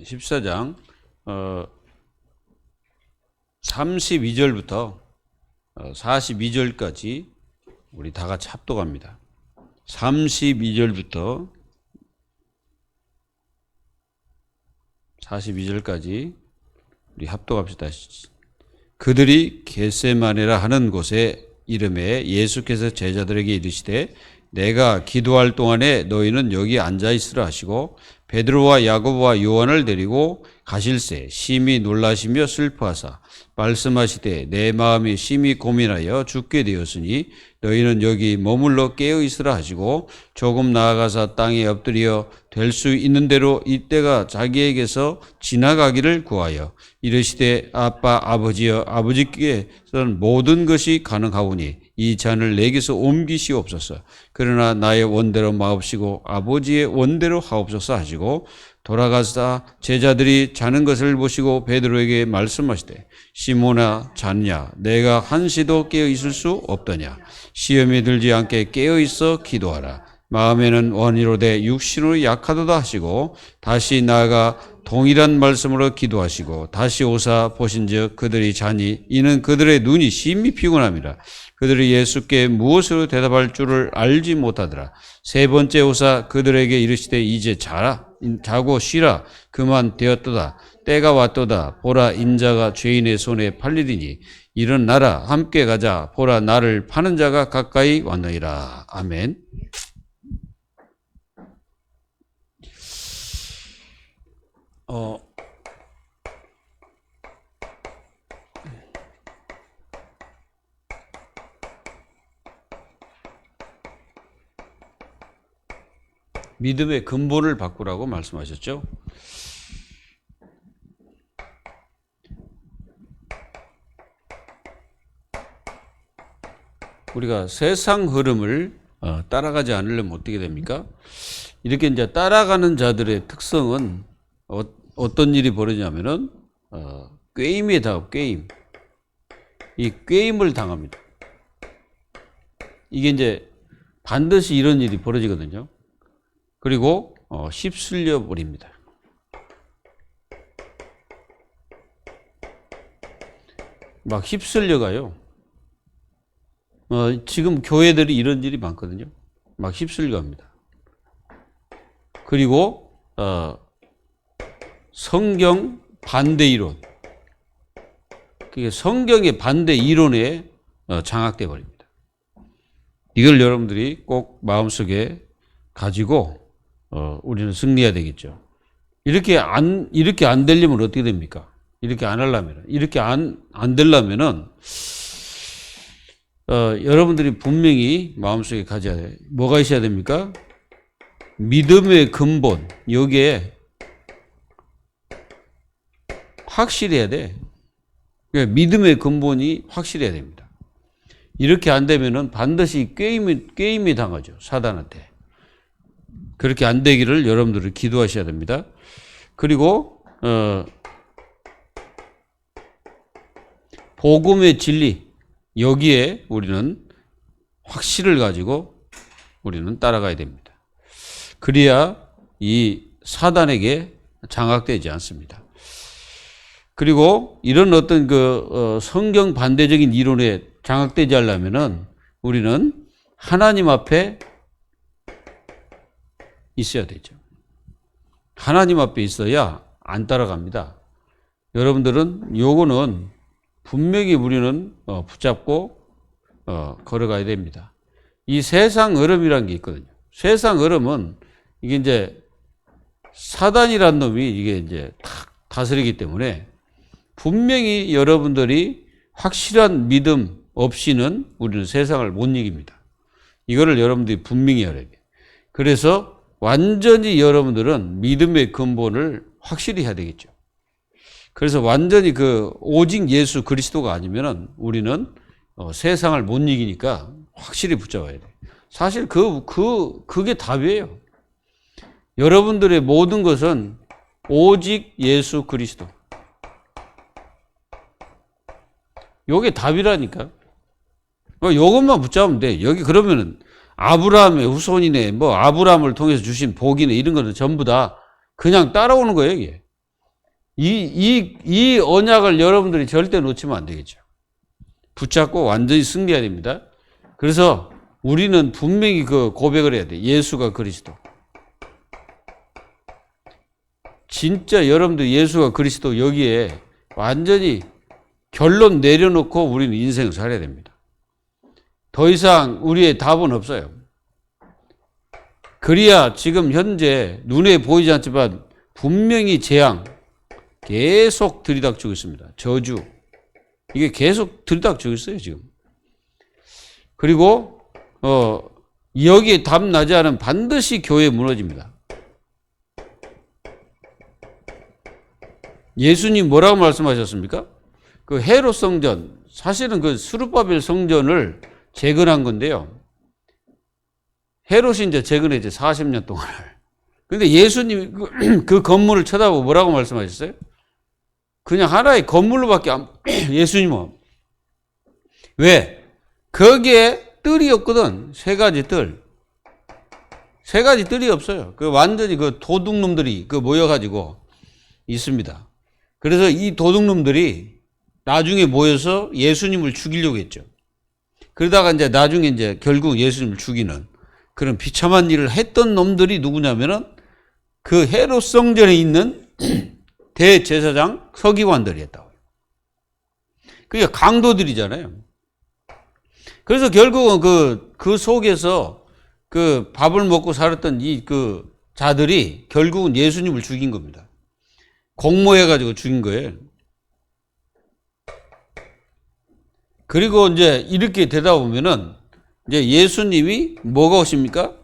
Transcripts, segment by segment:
14장 32절부터 42절까지 우리 다 같이 합독합니다. 32절부터 42절까지 우리 합독합시다. 그들이 겟세마네라 하는 곳에 이름에 예수께서 제자들에게 이르시되 내가 기도할 동안에 너희는 여기 앉아 있으라 하시고 베드로와 야고보와 요한을 데리고 가실새 심히 놀라시며 슬퍼하사 말씀하시되 내 마음이 심히 고민하여 죽게 되었으니 너희는 여기 머물러 깨어 있으라 하시고 조금 나아가사 땅에 엎드려 될 수 있는 대로 이때가 자기에게서 지나가기를 구하여 이르시되 아빠 아버지여 아버지께서는 모든 것이 가능하오니 이 잔을 내게서 옮기시옵소서. 그러나 나의 원대로 마옵시고 아버지의 원대로 하옵소서 하시고 돌아가사 제자들이 자는 것을 보시고 베드로에게 말씀하시되 시몬아 자느냐 내가 한시도 깨어 있을 수 없더냐 시험에 들지 않게 깨어 있어 기도하라. 마음에는 원이로되 육신으로 약하도다 하시고 다시 나아가 동일한 말씀으로 기도하시고 다시 오사 보신즉 그들이 자니 이는 그들의 눈이 심히 피곤함이라. 그들이 예수께 무엇으로 대답할 줄을 알지 못하더라. 세 번째 오사 그들에게 이르시되 이제 자고 쉬라. 그만 되었도다. 때가 왔도다. 보라 인자가 죄인의 손에 팔리리니 일어나라. 함께 가자. 보라 나를 파는 자가 가까이 왔느니라. 아멘. 믿음의 근본을 바꾸라고 말씀하셨죠. 우리가 세상 흐름을 따라가지 않으려면 어떻게 됩니까? 이렇게 이제 따라가는 자들의 특성은 어떤 일이 벌어지냐면은 꾀임에 당하고 게임. 이 꾀임을 당합니다. 이게 이제 반드시 이런 일이 벌어지거든요. 그리고 휩쓸려 버립니다. 막 휩쓸려 가요. 지금 교회들이 이런 일이 많거든요. 막 휩쓸려 갑니다. 그리고 성경 반대 이론. 그게 성경의 반대 이론에 장악돼 버립니다. 이걸 여러분들이 꼭 마음속에 가지고 우리는 승리해야 되겠죠. 이렇게 안 되려면 어떻게 됩니까? 이렇게 안 하려면, 이렇게 안 되려면은, 여러분들이 분명히 마음속에 가져야 돼요. 뭐가 있어야 됩니까? 믿음의 근본, 여기에 확실해야 돼. 믿음의 근본이 확실해야 됩니다. 이렇게 안 되면은 반드시 게임이 당하죠. 사단한테. 그렇게 안 되기를 여러분들이 기도하셔야 됩니다. 그리고 복음의 진리 여기에 우리는 확신을 가지고 우리는 따라가야 됩니다. 그래야 이 사단에게 장악되지 않습니다. 그리고 이런 어떤 성경 반대적인 이론에 장악되지 않으려면은 우리는 하나님 앞에 있어야 되죠. 하나님 앞에 있어야 안 따라갑니다. 여러분들은 요거는 분명히 우리는 붙잡고 걸어가야 됩니다. 이 세상 흐름이라는 게 있거든요. 세상 흐름은 이게 이제 사단이란 놈이 이게 이제 탁 다스리기 때문에 분명히 여러분들이 확실한 믿음 없이는 우리는 세상을 못 이깁니다. 이거를 여러분들이 분명히 알아야 돼요. 그래서 완전히 여러분들은 믿음의 근본을 확실히 해야 되겠죠. 그래서 완전히 오직 예수 그리스도가 아니면은 우리는 세상을 못 이기니까 확실히 붙잡아야 돼. 사실 그게 답이에요. 여러분들의 모든 것은 오직 예수 그리스도. 요게 답이라니까. 요것만 붙잡으면 돼. 여기 그러면은 아브라함의 후손이네, 아브라함을 통해서 주신 복이네, 이런 거는 전부 다 그냥 따라오는 거예요, 이게. 이 언약을 여러분들이 절대 놓치면 안 되겠죠. 붙잡고 완전히 승리해야 됩니다. 그래서 우리는 분명히 그 고백을 해야 돼. 예수가 그리스도. 진짜 여러분들 예수가 그리스도 여기에 완전히 결론 내려놓고 우리는 인생을 살아야 됩니다. 더 이상 우리의 답은 없어요. 그래야 지금 현재 눈에 보이지 않지만 분명히 재앙 계속 들이닥치고 있습니다. 저주. 이게 계속 들이닥치고 있어요, 지금. 그리고, 여기에 답 나지 않으면 반드시 교회 무너집니다. 예수님 뭐라고 말씀하셨습니까? 그 헤롯 성전, 사실은 그 스룹바벨 성전을 재건한 건데요. 헤롯이 이제 재건했지, 40년 동안을. 근데 예수님이 그 건물을 쳐다보고 뭐라고 말씀하셨어요? 그냥 하나의 건물로밖에 예수님은. 왜? 거기에 뜰이 없거든. 세 가지 뜰. 세 가지 뜰이 없어요. 그 완전히 그 도둑놈들이 그 모여가지고 있습니다. 그래서 이 도둑놈들이 나중에 모여서 예수님을 죽이려고 했죠. 그러다가 이제 나중에 이제 결국 예수님을 죽이는 그런 비참한 일을 했던 놈들이 누구냐면은 그 헤롯 성전에 있는 대제사장 서기관들이 했다고요. 그게 강도들이잖아요. 그래서 결국은 그 속에서 그 밥을 먹고 살았던 그 자들이 결국은 예수님을 죽인 겁니다. 공모해가지고 죽인 거예요. 그리고 이제 이렇게 되다 보면은 이제 예수님이 뭐가 오십니까?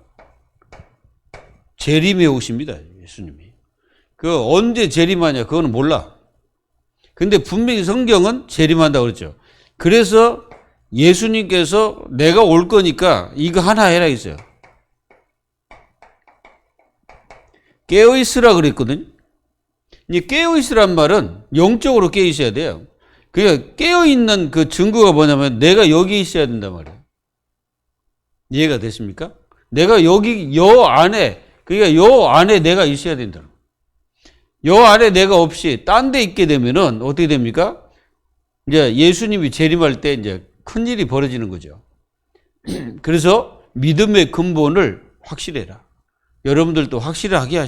재림에 오십니다. 예수님이. 그 언제 재림하냐 그거는 몰라. 근데 분명히 성경은 재림한다고 그랬죠. 그래서 예수님께서 내가 올 거니까 이거 하나 해라 했어요. 깨어있으라 그랬거든요. 이 깨어있으란 말은 영적으로 깨어있어야 돼요. 그러니까 깨어있는 그 증거가 뭐냐면 내가 여기 있어야 된단 말이에요. 이해가 되십니까? 내가 여기 요 안에, 그러니까 요 안에 내가 있어야 된다. 요 안에 내가 없이 딴 데 있게 되면은 어떻게 됩니까? 이제 예수님이 재림할 때 이제 큰 일이 벌어지는 거죠. 그래서 믿음의 근본을 확실해라. 여러분들도 확실하게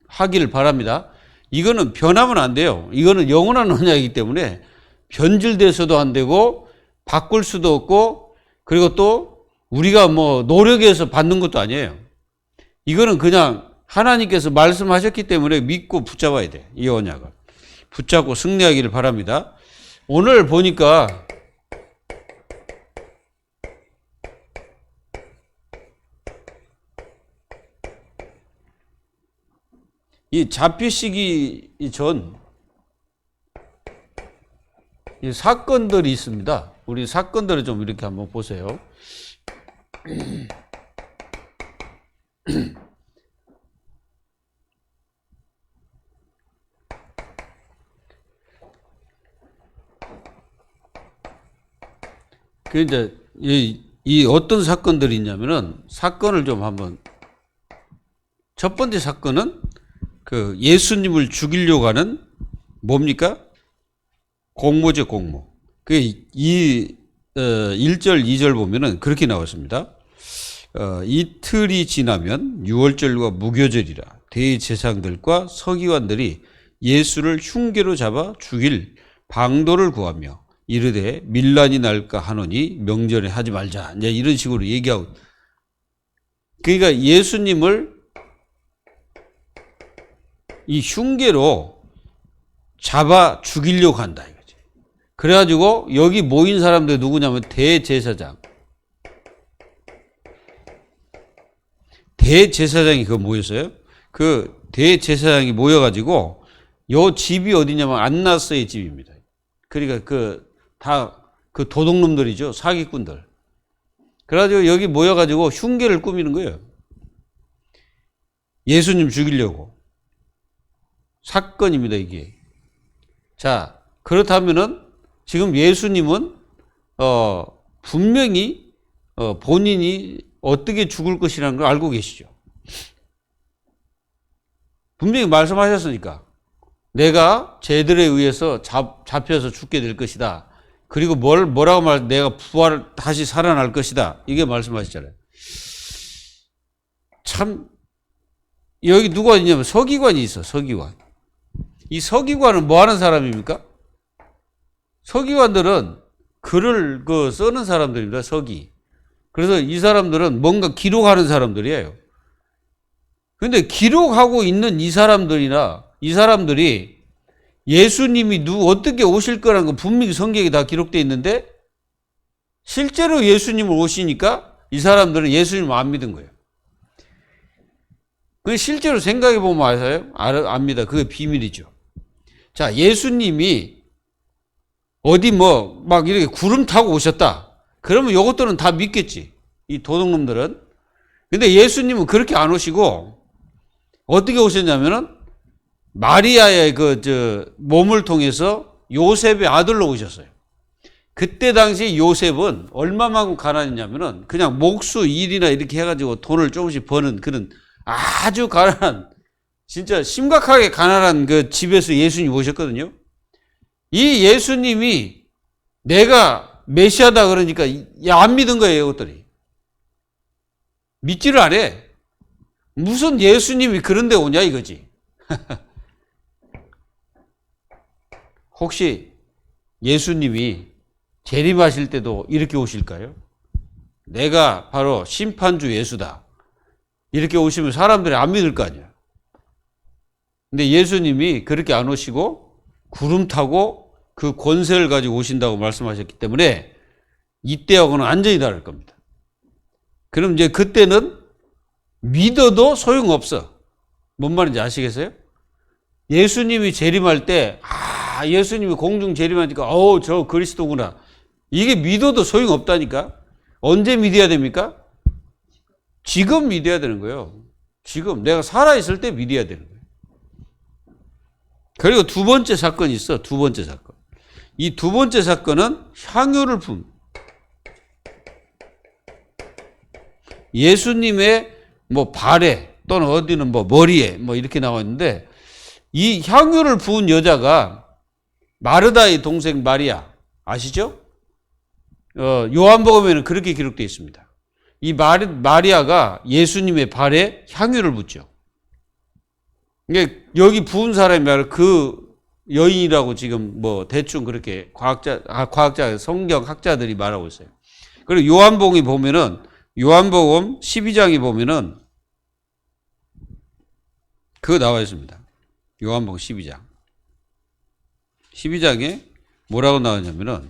하기를 바랍니다. 이거는 변하면 안 돼요. 이거는 영원한 언약이기 때문에 변질돼서도 안 되고 바꿀 수도 없고 그리고 또 우리가 뭐 노력해서 받는 것도 아니에요. 이거는 그냥 하나님께서 말씀하셨기 때문에 믿고 붙잡아야 돼. 이 언약을. 붙잡고 승리하기를 바랍니다. 오늘 보니까 이 잡히시기 전 이 사건들이 있습니다. 우리 사건들을 좀 이렇게 한번 보세요. 그 이제 이 어떤 사건들이 있냐면은 사건을 좀 한번 첫 번째 사건은 그 예수님을 죽이려고 하는 뭡니까? 공모죠, 공모. 그 1절, 2절 보면은 그렇게 나왔습니다. 이틀이 지나면 유월절과 무교절이라 대제사장들과 서기관들이 예수를 흉계로 잡아 죽일 방도를 구하며 이르되 밀란이 날까 하노니 명절에 하지 말자. 이제 이런 식으로 얘기하고. 그러니까 예수님을 이 흉계로 잡아 죽이려고 한다 이거지. 그래가지고 여기 모인 사람들 누구냐면 대제사장. 대제사장이 그거 모였어요. 그 대제사장이 모여가지고 요 집이 어디냐면 안나스의 집입니다. 그러니까 다 그 도둑놈들이죠. 사기꾼들. 그래가지고 여기 모여가지고 흉계를 꾸미는 거예요. 예수님 죽이려고. 사건입니다, 이게. 자, 그렇다면은 지금 예수님은, 분명히, 본인이 어떻게 죽을 것이라는 걸 알고 계시죠. 분명히 말씀하셨으니까. 내가 쟤들에 의해서 잡혀서 죽게 될 것이다. 그리고 뭐라고 내가 다시 살아날 것이다. 이게 말씀하시잖아요. 참, 여기 누가 있냐면 서기관이 있어, 서기관. 이 서기관은 뭐 하는 사람입니까? 서기관들은 글을 쓰는 사람들입니다, 서기. 그래서 이 사람들은 뭔가 기록하는 사람들이에요. 근데 기록하고 있는 이 사람들이 예수님이 어떻게 오실 거라는 건 분명히 성경에 다 기록되어 있는데 실제로 예수님을 오시니까 이 사람들은 예수님을 안 믿은 거예요. 그 실제로 생각해 보면 아세요? 압니다. 그게 비밀이죠. 자, 예수님이 어디 막 이렇게 구름 타고 오셨다. 그러면 이것들은 다 믿겠지. 이 도둑놈들은. 근데 예수님은 그렇게 안 오시고 어떻게 오셨냐면은 마리아의 몸을 통해서 요셉의 아들로 오셨어요. 그때 당시 요셉은 얼마만큼 가난했냐면은 그냥 목수 일이나 이렇게 해가지고 돈을 조금씩 버는 그런 아주 가난한, 진짜 심각하게 가난한 그 집에서 예수님이 오셨거든요. 이 예수님이 내가 메시아다 그러니까 안 믿은 거예요, 이것들이. 믿지를 않아. 무슨 예수님이 그런 데 오냐 이거지. 혹시 예수님이 재림하실 때도 이렇게 오실까요? 내가 바로 심판주 예수다. 이렇게 오시면 사람들이 안 믿을 거 아니야. 근데 예수님이 그렇게 안 오시고 구름 타고 그 권세를 가지고 오신다고 말씀하셨기 때문에 이때하고는 완전히 다를 겁니다. 그럼 이제 그때는 믿어도 소용없어. 뭔 말인지 아시겠어요? 예수님이 재림할 때, 예수님이 공중 재림하니까, 저 그리스도구나. 이게 믿어도 소용없다니까? 언제 믿어야 됩니까? 지금 믿어야 되는 거예요. 지금 내가 살아있을 때 믿어야 되는 거예요. 그리고 두 번째 사건이 있어. 두 번째 사건. 이 두 번째 사건은 향유를 예수님의 발에 또는 어디는 머리에 이렇게 나와 있는데 이 향유를 부은 여자가 마르다의 동생 마리아 아시죠? 요한복음에는 그렇게 기록되어 있습니다. 이 마리아가 예수님의 발에 향유를 붓죠. 이게 여기 부은 사람이 바로 그 여인이라고 지금 대충 그렇게 과학자, 성경학자들이 말하고 있어요. 그리고 요한복음이 보면은 요한복음 12장에 보면은 그거 나와 있습니다. 요한복음 12장. 12장에 뭐라고 나오냐면은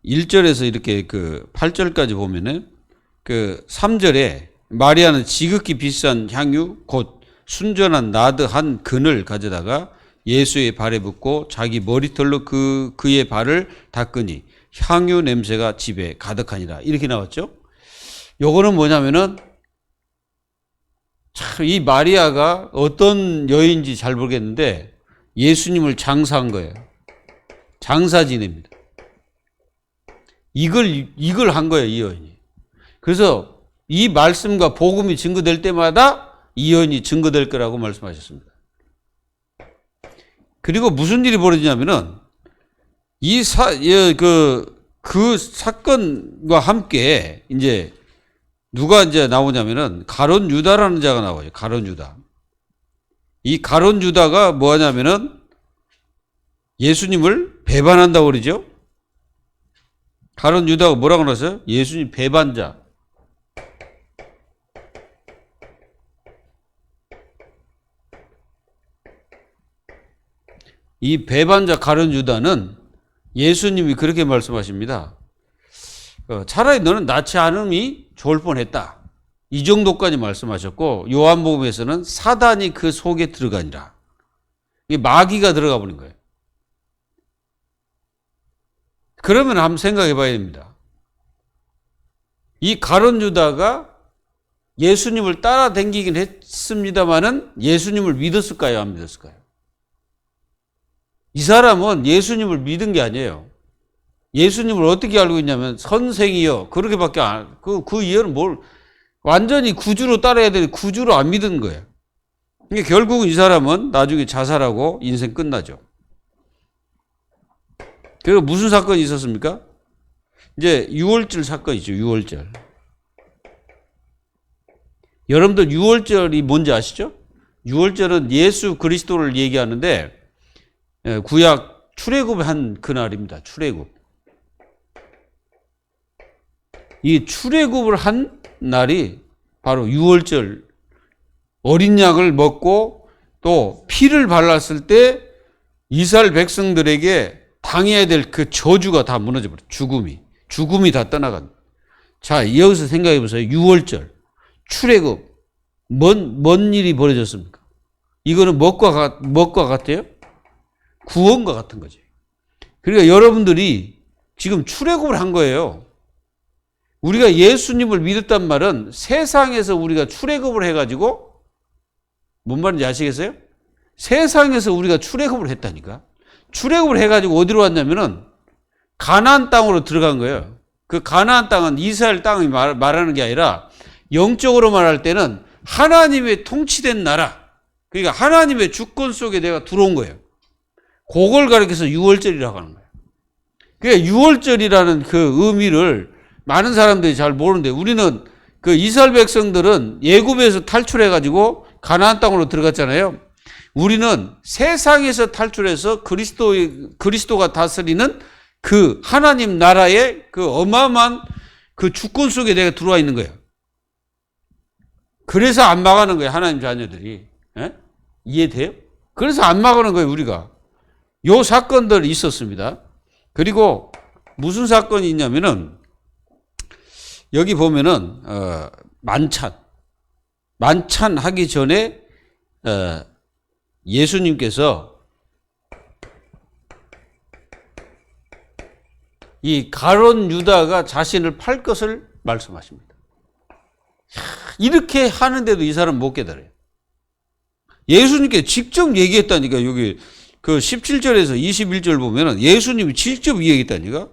1절에서 이렇게 8절까지 보면은 3절에 마리아는 지극히 비싼 향유 곧 순전한 나드 한 근을 가져다가 예수의 발에 붓고 자기 머리털로 그의 발을 닦으니 향유 냄새가 집에 가득하니라. 이렇게 나왔죠. 요거는 뭐냐면은 참 이 마리아가 어떤 여인인지 잘 모르겠는데 예수님을 장사한 거예요. 장사 지냅니다. 이걸 한 거예요, 이 여인이. 그래서 이 말씀과 복음이 증거될 때마다 이 여인이 증거될 거라고 말씀하셨습니다. 그리고 무슨 일이 벌어지냐면은 그 사건과 함께 이제 누가 이제 나오냐면은 가룟 유다라는 자가 나와요. 가룟 유다. 이 가룟 유다가 뭐 하냐면은 예수님을 배반한다고 그러죠. 가룟 유다가 뭐라고 나왔어요? 예수님 배반자. 이 배반자 가룟 유다는 예수님이 그렇게 말씀하십니다. 차라리 너는 낳지 않음이 좋을 뻔했다. 이 정도까지 말씀하셨고 요한복음에서는 사단이 그 속에 들어가니라. 마귀가 들어가 버린 거예요. 그러면 한번 생각해 봐야 됩니다. 이 가룟 유다가 예수님을 따라다니긴 했습니다마는 예수님을 믿었을까요? 안 믿었을까요? 이 사람은 예수님을 믿은 게 아니에요. 예수님을 어떻게 알고 있냐면 선생이요. 그렇게밖에 그 이해는 완전히 구주로 따라야 되는데 구주로 안 믿은 거예요. 그러니까 결국은 이 사람은 나중에 자살하고 인생 끝나죠. 그리고 무슨 사건이 있었습니까? 이제 유월절 사건이죠. 유월절. 여러분들 유월절이 뭔지 아시죠? 유월절은 예수 그리스도를 얘기하는데 구약 출애굽한 그날입니다. 출애굽. 이 출애굽을 한 날이 바로 유월절, 어린 양을 먹고 또 피를 발랐을 때 이스라엘 백성들에게 당해야 될 그 저주가 다 무너져 버려. 죽음이 다 떠나간. 자, 여기서 생각해 보세요. 유월절, 출애굽, 뭔 일이 벌어졌습니까? 이거는 뭐과 같아요? 구원과 같은 거지. 그러니까 여러분들이 지금 출애굽을 한 거예요. 우리가 예수님을 믿었단 말은 세상에서 우리가 출애굽을 해가지고 뭔 말인지 아시겠어요? 세상에서 우리가 출애굽을 했다니까. 출애굽을 해가지고 어디로 왔냐면은 가나안 땅으로 들어간 거예요. 그 가나안 땅은 이스라엘 땅이 말하는 게 아니라 영적으로 말할 때는 하나님의 통치된 나라. 그러니까 하나님의 주권 속에 내가 들어온 거예요. 그걸 가리켜서 유월절이라고 하는 거예요. 그러니까 유월절이라는 그 의미를 많은 사람들이 잘 모르는데 우리는 그 이스라엘 백성들은 애굽에서 탈출해가지고 가나안 땅으로 들어갔잖아요. 우리는 세상에서 탈출해서 그리스도가 다스리는 그 하나님 나라의 그 어마어마한 그 주권 속에 내가 들어와 있는 거예요. 그래서 안 막아는 거예요. 하나님 자녀들이. 에? 이해돼요? 그래서 안 막아는 거예요. 우리가. 요 사건들이 있었습니다. 그리고 무슨 사건이 있냐면은 여기 보면은 만찬 하기 전에 예수님께서 이 가룟 유다가 자신을 팔 것을 말씀하십니다. 이렇게 하는데도 이 사람 못 깨달아요. 예수님께 직접 얘기했다니까. 여기 그 17절에서 21절 보면은 예수님이 직접 얘기했다니까.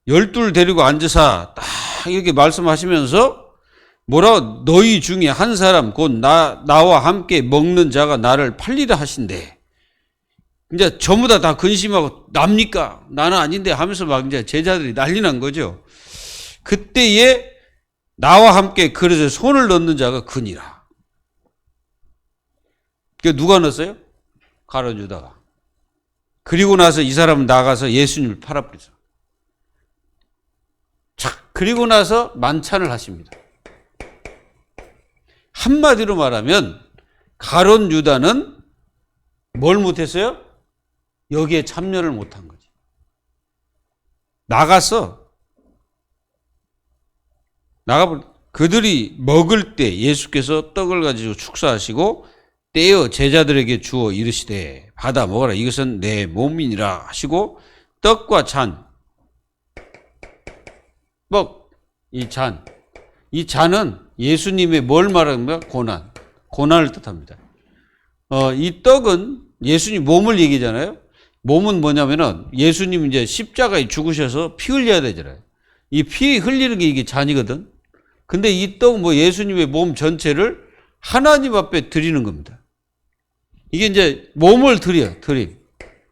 12 데리고 앉으사 딱 이렇게 말씀하시면서 뭐라 너희 중에 한 사람 곧 나와 함께 먹는 자가 나를 팔리라 하신대. 이제 전부 다 근심하고 납니까? 나는 아닌데 하면서 막 이제 제자들이 난리 난 거죠. 그때에 나와 함께 그릇에 손을 넣는 자가 그니라. 그 누가 넣었어요? 가룟 유다가. 그리고 나서 이 사람은 나가서 예수님을 팔아버리죠. 자, 그리고 나서 만찬을 하십니다. 한마디로 말하면 가룟 유다는 뭘 못했어요? 여기에 참여를 못한 거지. 그들이 먹을 때 예수께서 떡을 가지고 축사하시고 떼어 제자들에게 주어 이르시되 받아 먹어라 이것은 내 몸이니라 하시고 떡과 잔, 이 잔은 예수님의 뭘 말하는 거야? 고난을 뜻합니다. 이 떡은 예수님 몸을 얘기잖아요. 몸은 뭐냐면은 예수님 이제 십자가에 죽으셔서 피 흘려야 되잖아요. 이 피 흘리는 게 이게 잔이거든. 근데 이 떡 예수님의 몸 전체를 하나님 앞에 드리는 겁니다. 이게 이제 몸을 드림.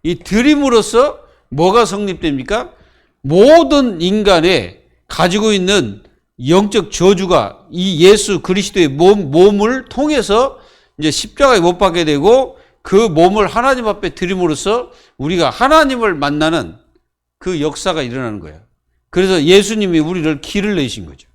이 드림으로써 뭐가 성립됩니까? 모든 인간의 가지고 있는 영적 저주가 이 예수 그리스도의 몸을 통해서 이제 십자가에 못 박게 되고 그 몸을 하나님 앞에 드림으로써 우리가 하나님을 만나는 그 역사가 일어나는 거예요. 그래서 예수님이 우리를 길을 내신 거죠.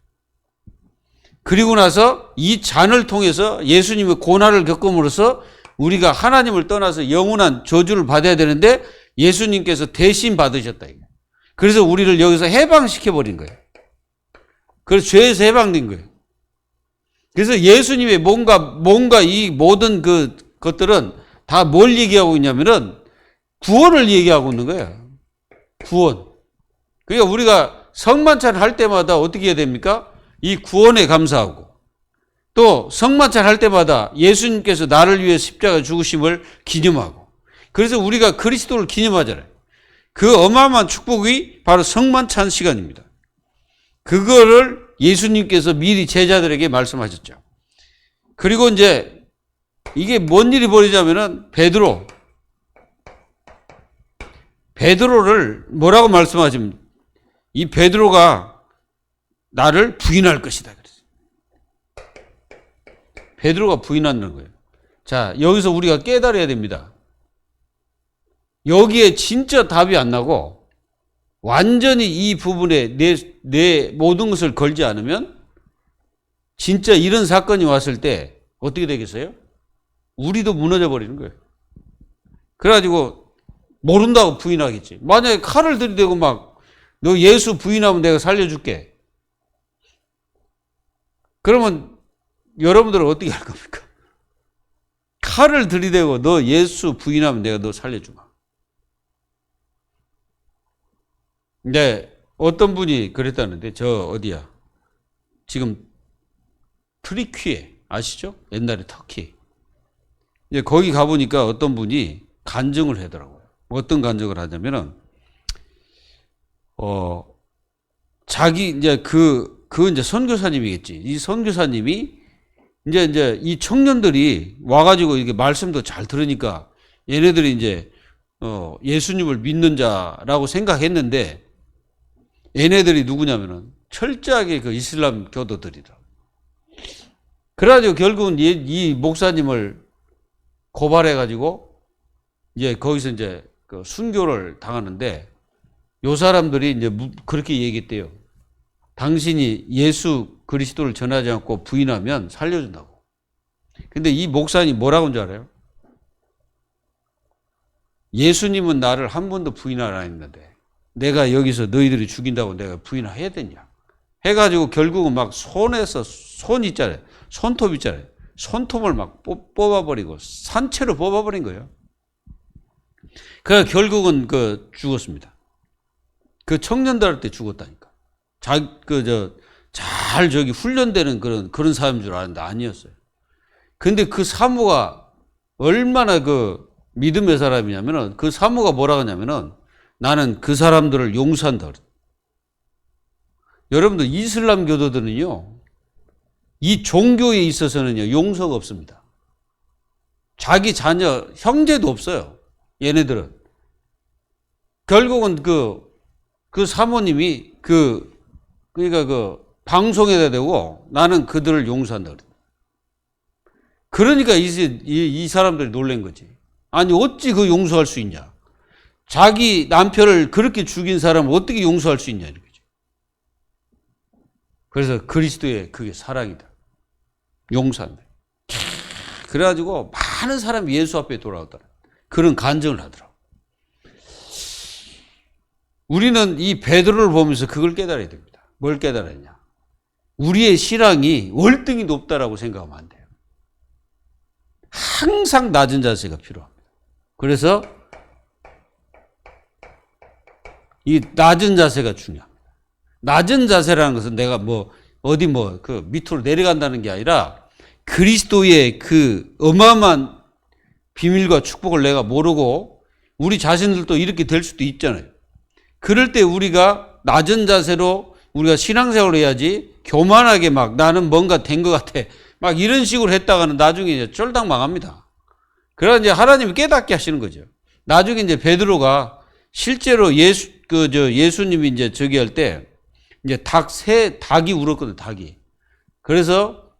그리고 나서 이 잔을 통해서 예수님의 고난을 겪음으로써 우리가 하나님을 떠나서 영원한 저주를 받아야 되는데 예수님께서 대신 받으셨다. 그래서 우리를 여기서 해방시켜버린 거예요. 그래서 죄에서 해방된 거예요. 그래서 예수님의 뭔가 이 모든 그 것들은 다 뭘 얘기하고 있냐면은 구원을 얘기하고 있는 거예요. 구원. 그러니까 우리가 성만찬 할 때마다 어떻게 해야 됩니까? 이 구원에 감사하고 또 성만찬 할 때마다 예수님께서 나를 위해 십자가 죽으심을 기념하고 그래서 우리가 그리스도를 기념하잖아요. 그 어마어마한 축복이 바로 성만찬 시간입니다. 그거를 예수님께서 미리 제자들에게 말씀하셨죠. 그리고 이제 이게 뭔 일이 벌어지냐면은 베드로를 뭐라고 말씀하시면 이 베드로가 나를 부인할 것이다. 그랬어요. 베드로가 부인하는 거예요. 자, 여기서 우리가 깨달아야 됩니다. 여기에 진짜 답이 안 나고 완전히 이 부분에 내 모든 것을 걸지 않으면 진짜 이런 사건이 왔을 때 어떻게 되겠어요? 우리도 무너져 버리는 거예요. 그래가지고 모른다고 부인하겠지. 만약에 칼을 들이대고 막 너 예수 부인하면 내가 살려줄게. 그러면 여러분들은 어떻게 할 겁니까? 칼을 들이대고 너 예수 부인하면 내가 너 살려주마. 근데 어떤 분이 그랬다는데 저 어디야? 지금 트리퀴에 아시죠? 옛날에 터키. 이제 거기 가보니까 어떤 분이 간증을 하더라고요. 어떤 간증을 하냐면은 자기 이제 그 이제 선교사님이겠지. 이 선교사님이 이제 이 청년들이 와가지고 이렇게 말씀도 잘 들으니까 얘네들이 이제 예수님을 믿는 자라고 생각했는데 얘네들이 누구냐면은 철저하게 그 이슬람 교도들이다. 그래가지고 결국은 이 목사님을 고발해가지고 이제 거기서 이제 그 순교를 당하는데 요 사람들이 이제 그렇게 얘기했대요. 당신이 예수 그리스도를 전하지 않고 부인하면 살려준다고. 근데 이 목사님 뭐라고 한 줄 알아요? 예수님은 나를 한 번도 부인하라 했는데 내가 여기서 너희들이 죽인다고 내가 부인해야 되냐. 해가지고 결국은 막 손에서 손 있잖아요. 손톱 있잖아요. 손톱을 막 뽑아버리고 산채로 뽑아버린 거예요. 그래서 결국은 그 죽었습니다. 그 청년들한테 죽었다니까. 잘 훈련되는 그런 사람인 줄 알았는데 아니었어요. 근데 그 사모가 얼마나 그 믿음의 사람이냐면은 그 사모가 뭐라고 하냐면은 나는 그 사람들을 용서한다. 여러분들 이슬람 교도들은요, 이 종교에 있어서는요, 용서가 없습니다. 자기 자녀, 형제도 없어요. 얘네들은. 결국은 그 사모님이 그러니까 방송에다 대고 나는 그들을 용서한다. 그러니까 이 사람들이 놀란 거지. 아니, 어찌 그 용서할 수 있냐. 자기 남편을 그렇게 죽인 사람을 어떻게 용서할 수 있냐. 이거지. 그래서 그리스도의 그게 사랑이다. 용서한다. 그래가지고 많은 사람이 예수 앞에 돌아오더라. 그런 간증을 하더라고. 우리는 이 베드로를 보면서 그걸 깨달아야 됩니다. 뭘 깨달았냐? 우리의 신앙이 월등히 높다라고 생각하면 안 돼요. 항상 낮은 자세가 필요합니다. 그래서 이 낮은 자세가 중요합니다. 낮은 자세라는 것은 내가 어디 그 밑으로 내려간다는 게 아니라 그리스도의 그 어마어마한 비밀과 축복을 내가 모르고 우리 자신들도 이렇게 될 수도 있잖아요. 그럴 때 우리가 낮은 자세로 우리가 신앙생활을 해야지 교만하게 막 나는 뭔가 된 것 같아. 막 이런 식으로 했다가는 나중에 이제 쫄딱 망합니다. 그래서 이제 하나님이 깨닫게 하시는 거죠. 나중에 이제 베드로가 실제로 예수님이 이제 저기 할 때 이제 닭이 울었거든, 닭이. 그래서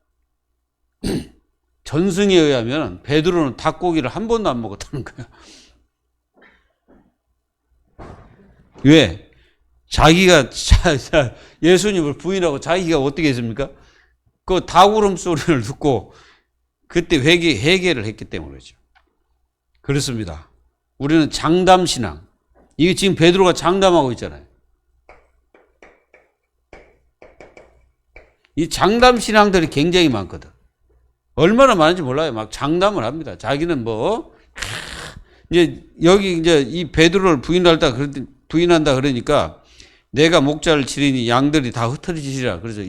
전승에 의하면 베드로는 닭고기를 한 번도 안 먹었다는 거야. 왜? 자기가 예수님을 부인하고 자기가 어떻게 했습니까? 그 닭 울음소리를 듣고 그때 회개를 했기 때문이죠. 그렇습니다. 우리는 장담신앙. 이게 지금 베드로가 장담하고 있잖아요. 이 장담신앙들이 굉장히 많거든. 얼마나 많은지 몰라요. 막 장담을 합니다. 자기는 이제 여기 이제 이 베드로를 부인한다 그러니까 내가 목자를 치리니 양들이 다 흩어지시라. 그래서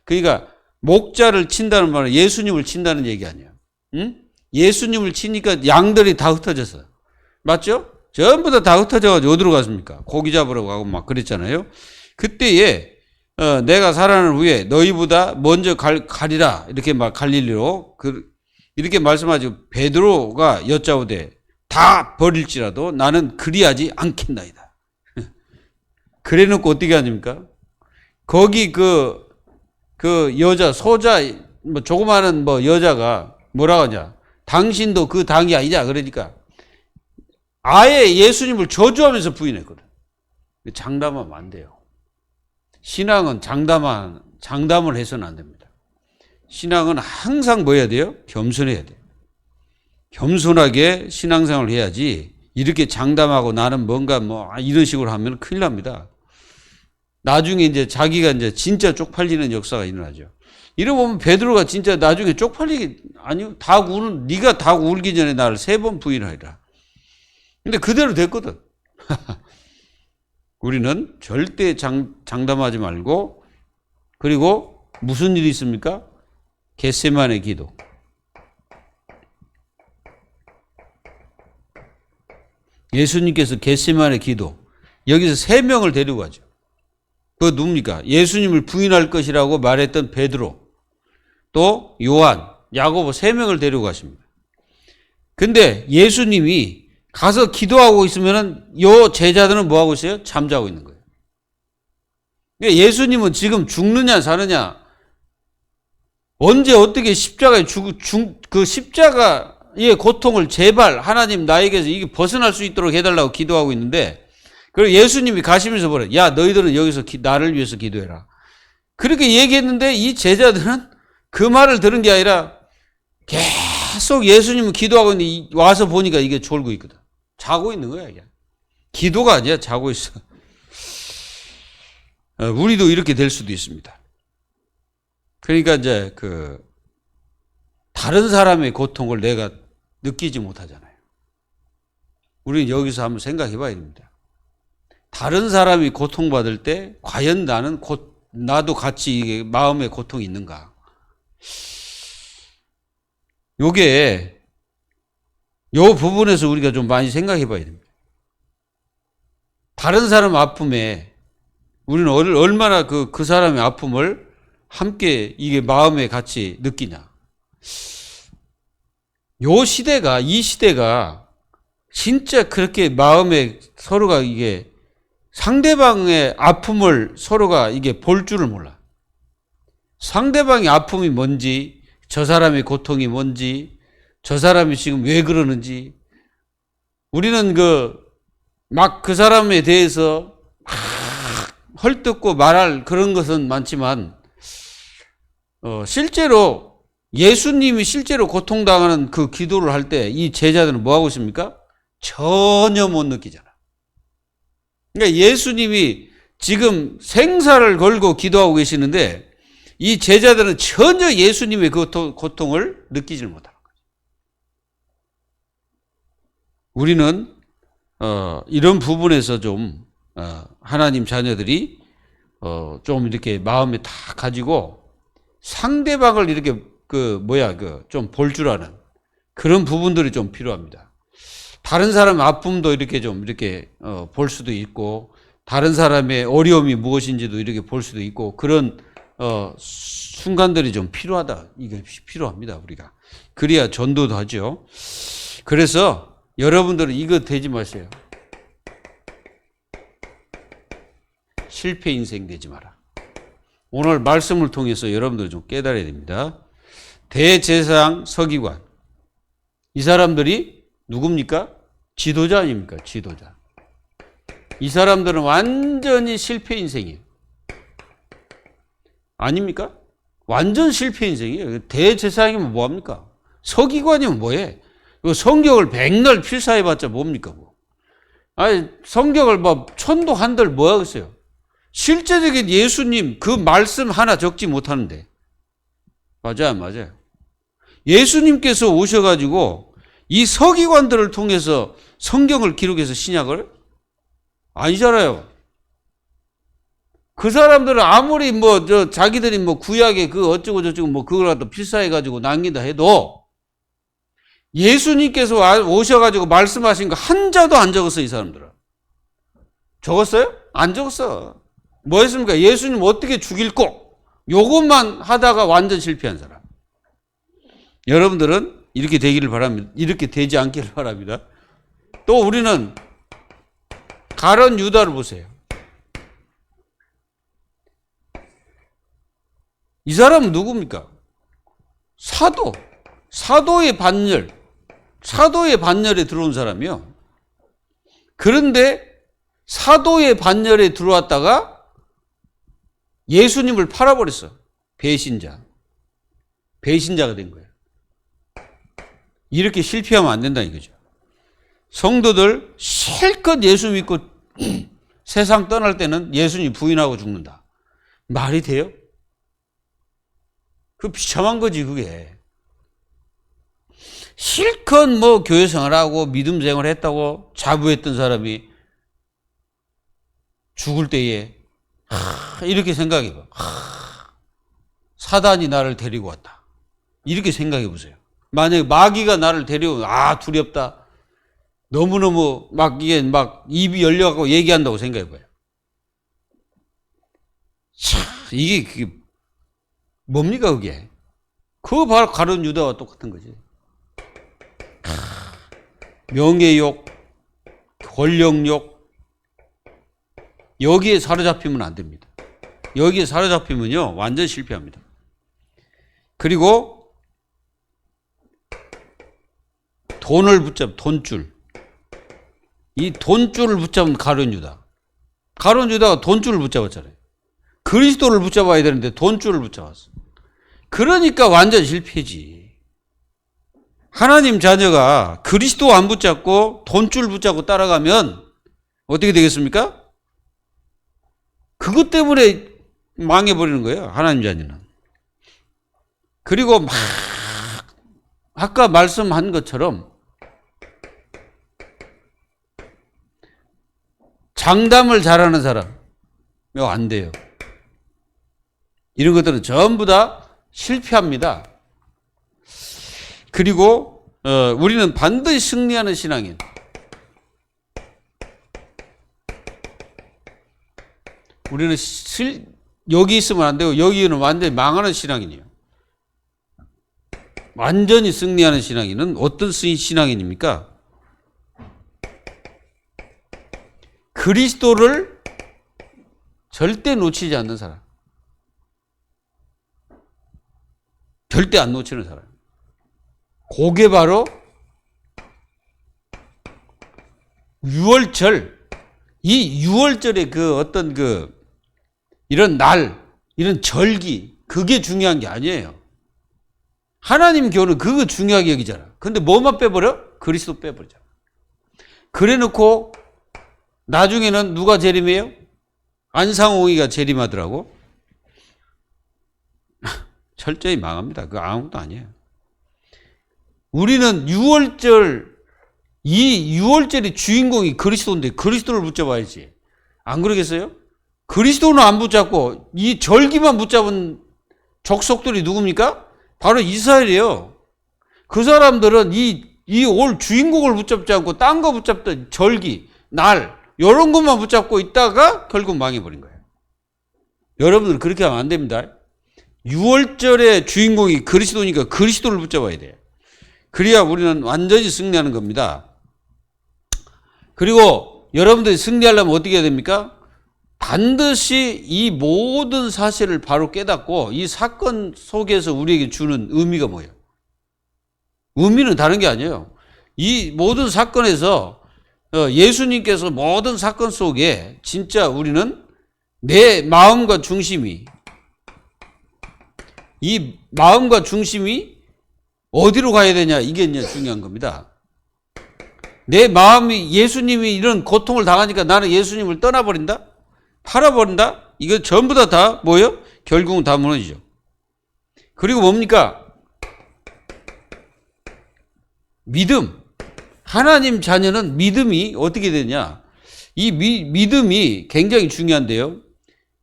그러니까 목자를 친다는 말은 예수님을 친다는 얘기 아니야. 응? 예수님을 치니까 양들이 다 흩어졌어. 맞죠? 전부 다 흩어져가지고 어디로 갔습니까? 고기 잡으러 가고 막 그랬잖아요. 그때에 내가 살아나는 후에 너희보다 먼저 가리라 이렇게 막 갈릴리로 이렇게 말씀하죠. 베드로가 여짜오되 다 버릴지라도 나는 그리하지 않겠나이다. 그래 놓고 어떻게 하십니까? 거기 그 여자, 소자, 뭐 조그마한 뭐 여자가 뭐라고 하냐. 당신도 그 당이 아니냐. 그러니까 아예 예수님을 저주하면서 부인했거든. 장담하면 안 돼요. 신앙은 장담을 해서는 안 됩니다. 신앙은 항상 뭐 해야 돼요? 겸손해야 돼요. 겸손하게 신앙생활을 해야지 이렇게 장담하고 나는 뭔가 뭐 이런 식으로 하면 큰일 납니다. 나중에 이제 자기가 이제 진짜 쪽팔리는 역사가 일어나죠. 이러고 보면 베드로가 진짜 나중에 쪽팔리기, 아니요, 네가 닭 울기 전에 나를 3번 부인하리라. 근데 그대로 됐거든. 우리는 절대 장담하지 말고, 그리고 무슨 일이 있습니까? 겟세마네 기도. 예수님께서 겟세마네 기도. 여기서 3명을 데리고 가죠. 그거 누굽니까? 예수님을 부인할 것이라고 말했던 베드로, 또 요한, 야고보 3명을 데리고 가십니다. 근데 예수님이 가서 기도하고 있으면은 요 제자들은 뭐 하고 있어요? 잠자고 있는 거예요. 예수님은 지금 죽느냐 사느냐, 언제 어떻게 십자가에 그 십자가의 고통을 제발 하나님 나에게서 이게 벗어날 수 있도록 해달라고 기도하고 있는데, 그리고 예수님이 가시면서 뭐래? 야, 너희들은 여기서 나를 위해서 기도해라. 그렇게 얘기했는데 이 제자들은 그 말을 들은 게 아니라 계속 예수님은 기도하고 있는데 와서 보니까 이게 졸고 있거든. 자고 있는 거야, 이게. 기도가 아니야, 자고 있어. 우리도 이렇게 될 수도 있습니다. 그러니까 이제 다른 사람의 고통을 내가 느끼지 못하잖아요. 우리는 여기서 한번 생각해 봐야 됩니다. 다른 사람이 고통받을 때 과연 나도 같이 이게 마음의 고통이 있는가? 요게 요 부분에서 우리가 좀 많이 생각해 봐야 됩니다. 다른 사람 아픔에 우리는 얼마나 그 사람의 아픔을 함께 이게 마음에 같이 느끼냐. 이 시대가 진짜 그렇게 마음에 서로가 이게 상대방의 아픔을 서로가 이게 볼 줄을 몰라. 상대방의 아픔이 뭔지, 저 사람의 고통이 뭔지, 저 사람이 지금 왜 그러는지, 우리는 그 사람에 대해서 헐뜯고 말할 그런 것은 많지만, 실제로 예수님이 실제로 고통당하는 그 기도를 할 때 이 제자들은 뭐 하고 있습니까? 전혀 못 느끼잖아. 그러니까 예수님이 지금 생사를 걸고 기도하고 계시는데 이 제자들은 전혀 예수님의 그 고통을 느끼지 못하는 거죠. 우리는 이런 부분에서 좀 하나님 자녀들이 좀 이렇게 마음에 다 가지고 상대방을 이렇게 좀 볼 줄 아는 그런 부분들이 좀 필요합니다. 다른 사람 아픔도 이렇게 볼 수도 있고, 다른 사람의 어려움이 무엇인지도 이렇게 볼 수도 있고, 그런 순간들이 좀 필요하다. 이게 필요합니다, 우리가. 그래야 전도도 하죠. 그래서 여러분들은 이거 되지 마세요. 실패 인생 되지 마라. 오늘 말씀을 통해서 여러분들 좀 깨달아야 됩니다. 대제사장 서기관. 이 사람들이 누굽니까? 지도자 아닙니까? 지도자. 이 사람들은 완전히 실패 인생이에요. 아닙니까? 완전 실패 인생이에요. 대제사장이면 뭐합니까? 서기관이면 뭐해? 성경을 백날 필사해봤자 뭡니까? 아니, 성경을 천도 한들 뭐 하겠어요? 실제적인 예수님 그 말씀 하나 적지 못하는데. 맞아요. 예수님께서 오셔가지고 이 서기관들을 통해서 성경을 기록해서 신약을? 아니잖아요. 그 사람들은 아무리 자기들이 구약에 어쩌고저쩌고 그걸 갖다 필사해가지고 남긴다 해도 예수님께서 오셔가지고 말씀하신 거 한자도 안 적었어요, 이 사람들은. 적었어요? 안 적었어. 뭐 했습니까? 예수님 어떻게 죽일 거? 요것만 하다가 완전 실패한 사람. 여러분들은 이렇게 되기를 바랍니다. 이렇게 되지 않기를 바랍니다. 또 우리는 가룟 유다를 보세요. 이 사람은 누굽니까? 사도의 반열에 들어온 사람이요. 그런데 사도의 반열에 들어왔다가 예수님을 팔아버렸어. 배신자가 된 거예요. 이렇게 실패하면 안 된다 이거죠. 성도들 실컷 예수 믿고 세상 떠날 때는 예수님 부인하고 죽는다. 말이 돼요? 그 비참한 거지 그게. 실컷 뭐 교회 생활하고 믿음 생활 했다고 자부했던 사람이 죽을 때에 이렇게 생각해봐. 사단이 나를 데리고 왔다. 이렇게 생각해 보세요. 만약에 마귀가 나를 데려오면 두렵다. 너무너무 이게 입이 열려갖고 얘기한다고 생각해 봐요. 이게 그게 뭡니까 그게? 그거 바로 가룟 유다와 똑같은 거지. 명예욕, 권력욕, 여기에 사로잡히면 안 됩니다. 여기에 사로잡히면요 완전 실패합니다. 그리고 돈을 돈줄. 이 돈줄을 붙잡은 가룟 유다. 가룟 유다가 돈줄을 붙잡았잖아요. 그리스도를 붙잡아야 되는데 돈줄을 붙잡았어. 그러니까 완전 실패지. 하나님 자녀가 그리스도 안 붙잡고 돈줄 붙잡고 따라가면 어떻게 되겠습니까? 그것 때문에 망해버리는 거예요. 하나님 자녀는. 그리고 아까 말씀한 것처럼 장담을 잘하는 사람 이거 안 돼요. 이런 것들은 전부 다 실패합니다. 그리고 우리는 반드시 승리하는 신앙인. 우리는 여기 있으면 안 되고 여기는 완전히 망하는 신앙인이에요. 완전히 승리하는 신앙인은 어떤 신앙인입니까? 그리스도를 절대 놓치지 않는 사람. 절대 안 놓치는 사람. 그게 바로 유월절. 이 유월절의 이런 날, 이런 절기, 그게 중요한 게 아니에요. 하나님 교는 그거 중요하게 여기잖아. 근데 뭐만 빼버려? 그리스도 빼버리잖아. 그래 놓고 나중에는 누가 재림해요? 안상홍이가 재림하더라고. 철저히 망합니다. 그거 아무것도 아니에요. 우리는 이 유월절의 주인공이 그리스도인데 그리스도를 붙잡아야지. 안 그러겠어요? 그리스도는 안 붙잡고 이 절기만 붙잡은 족속들이 누굽니까? 바로 이스라엘이에요. 그 사람들은 이 올 주인공을 붙잡지 않고 딴 거 붙잡던 절기, 날 이런 것만 붙잡고 있다가 결국 망해버린 거예요. 여러분들 그렇게 하면 안 됩니다. 6월절의 주인공이 그리스도니까 그리스도를 붙잡아야 돼요. 그래야 우리는 완전히 승리하는 겁니다. 그리고 여러분들이 승리하려면 어떻게 해야 됩니까? 반드시 이 모든 사실을 바로 깨닫고 이 사건 속에서 우리에게 주는 의미가 뭐예요? 의미는 다른 게 아니에요. 이 모든 사건에서 예수님께서 모든 사건 속에 진짜 우리는 내 마음과 중심이 이 마음과 중심이 어디로 가야 되냐 이게 이제 중요한 겁니다. 내 마음이 예수님이 이런 고통을 당하니까 나는 예수님을 떠나버린다? 팔아버린다? 이거 전부 다 뭐예요? 결국은 다 무너지죠. 그리고 뭡니까? 믿음. 하나님 자녀는 믿음이 어떻게 되냐? 이 믿음이 굉장히 중요한데요.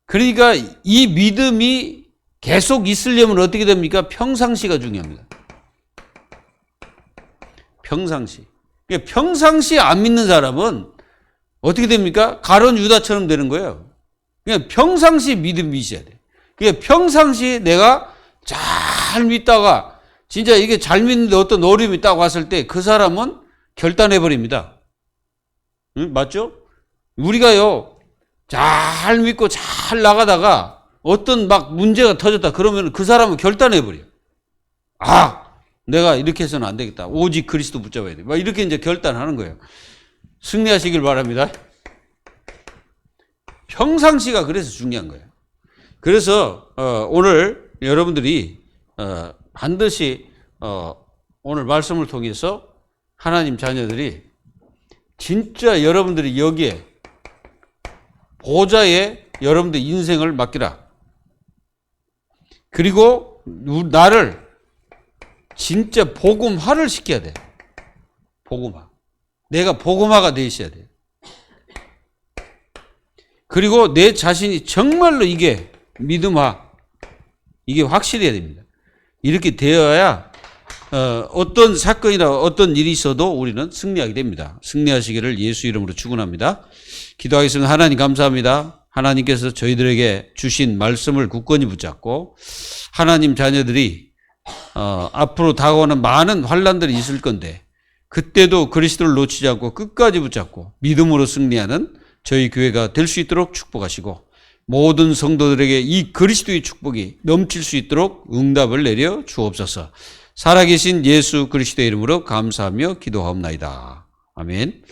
그러니까 이 믿음이 계속 있으려면 어떻게 됩니까? 평상시가 중요합니다. 평상시. 그러니까 평상시 안 믿는 사람은 어떻게 됩니까? 가룟 유다처럼 되는 거예요. 그냥 평상시 믿음이 있어야 돼. 그러니까 평상시 내가 잘 믿다가 진짜 이게 잘 믿는데 어떤 어려움이 딱 왔을 때 그 사람은 결단해버립니다. 응? 맞죠? 우리가요, 잘 믿고 잘 나가다가 어떤 막 문제가 터졌다 그러면 그 사람은 결단해버려요. 내가 이렇게 해서는 안 되겠다. 오직 그리스도 붙잡아야 돼. 막 이렇게 이제 결단하는 거예요. 승리하시길 바랍니다. 평상시가 그래서 중요한 거예요. 그래서 오늘 여러분들이 반드시 오늘 말씀을 통해서 하나님 자녀들이 진짜 여러분들이 여기에 보좌에 여러분들 인생을 맡기라. 그리고 나를 진짜 복음화를 시켜야 돼. 복음화. 내가 복음화가 돼 있어야 돼. 그리고 내 자신이 정말로 이게 믿음화, 이게 확실해야 됩니다. 이렇게 되어야 어떤 사건이나 어떤 일이 있어도 우리는 승리하게 됩니다. 승리하시기를 예수 이름으로 축원합니다. 기도하겠습니다. 하나님 감사합니다. 하나님께서 저희들에게 주신 말씀을 굳건히 붙잡고 하나님 자녀들이 앞으로 다가오는 많은 환난들이 있을 건데 그때도 그리스도를 놓치지 않고 끝까지 붙잡고 믿음으로 승리하는 저희 교회가 될 수 있도록 축복하시고 모든 성도들에게 이 그리스도의 축복이 넘칠 수 있도록 응답을 내려 주옵소서. 살아계신 예수 그리스도의 이름으로 감사하며 기도하옵나이다. 아멘.